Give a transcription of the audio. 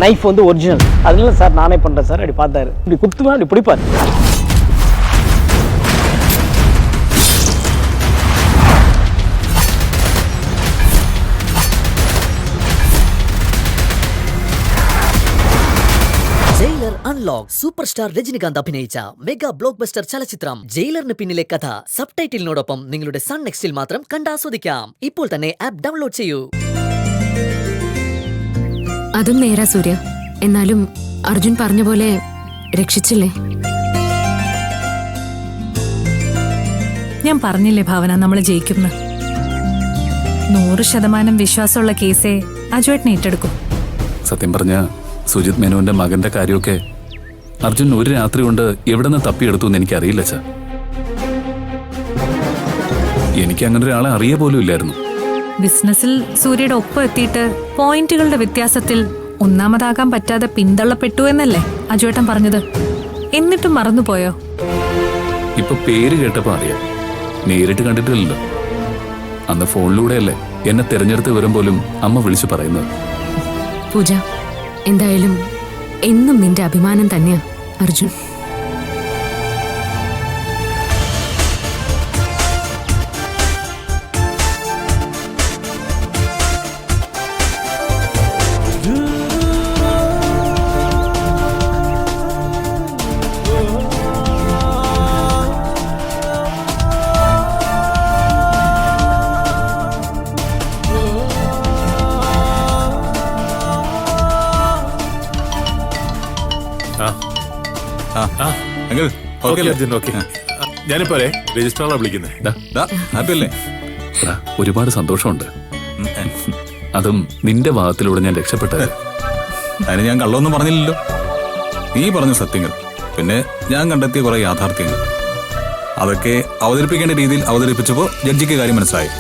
Knife வந்து original. அதனால sir நானே பண்ணுறேன் சார். அப்படி பார்த்தாரு, இப்படி குத்துவேன், அப்படி பிடிப்பார். Jailer unlock superstar Rajinikanth അഭിനയിച്ച മെഗാ ബ്ലോക്ക് ബസ്റ്റർ ചലച്ചിത്രം ജയിലറിന് പിന്നിലെ കഥ സബ്ടൈറ്റിലിനോടൊപ്പം നിങ്ങളുടെ സൺ നെക്സ്റ്റിൽ മാത്രം കണ്ടാസ്വദിക്കാം. ഇപ്പോൾ തന്നെ ആപ്പ് ഡൗൺലോഡ് ചെയ്യൂ. അതും നേരാ സൂര്യ. എന്നാലും അർജുൻ പറഞ്ഞ പോലെ രക്ഷിച്ചില്ലേ? ഞാൻ പറഞ്ഞില്ലേ ഭാവന, നമ്മൾ ജയിക്കുന്നു. 100% വിശ്വാസമുള്ള കേസേ അജുവേട്ടനെ ഏറ്റെടുക്കും. സത്യം പറഞ്ഞ സുജിത് മേനോന്റെ മകന്റെ കാര്യമൊക്കെ അർജുൻ ഒരു രാത്രി കൊണ്ട് എവിടെ നിന്ന് തപ്പിയെടുത്തു എന്ന് എനിക്കറിയില്ല സാർ. എനിക്ക് അങ്ങനെ ഒരാളെ അറിയ പോലും ഇല്ലായിരുന്നു. ബിസിനസ്സിൽ സൂര്യയുടെ ഒപ്പം എത്തിയിട്ട് പോയിന്റുകളുടെ വ്യത്യാസത്തിൽ ഒന്നാമതാകാൻ പറ്റാതെ പിന്തള്ളപ്പെട്ടു എന്നല്ലേ അജുവേട്ടൻ പറഞ്ഞത്? എന്നിട്ടും മറന്നുപോയോ? ഇപ്പൊ പേര് കേട്ടപ്പോ അറിയാം, നേരിട്ട് കണ്ടിട്ടില്ലല്ലോ. അന്ന് ഫോണിലൂടെയല്ലേ എന്നെ തെരഞ്ഞെടുത്ത വിവരം പോലും അമ്മ വിളിച്ചു പറയുന്നത്. പൂജ, എന്തായാലും എന്നും നിന്റെ അഭിമാനം തന്നെയാ അർജുൻ. ഞാനിപ്പോ രജിസ്ട്രാറാണ് വിളിക്കുന്നത്. ഒരുപാട് സന്തോഷമുണ്ട്. അതും നിന്റെ ഭാഗത്തിലൂടെ ഞാൻ രക്ഷപ്പെട്ടത്. അതിന് ഞാൻ കള്ളൊന്നും പറഞ്ഞില്ലല്ലോ. നീ പറഞ്ഞ സത്യങ്ങൾ, പിന്നെ ഞാൻ കണ്ടെത്തിയ കുറെ യാഥാർത്ഥ്യങ്ങൾ, അതൊക്കെ അവതരിപ്പിക്കേണ്ട രീതിയിൽ അവതരിപ്പിച്ചപ്പോ ജഡ്ജിക്ക് കാര്യം മനസ്സിലായി.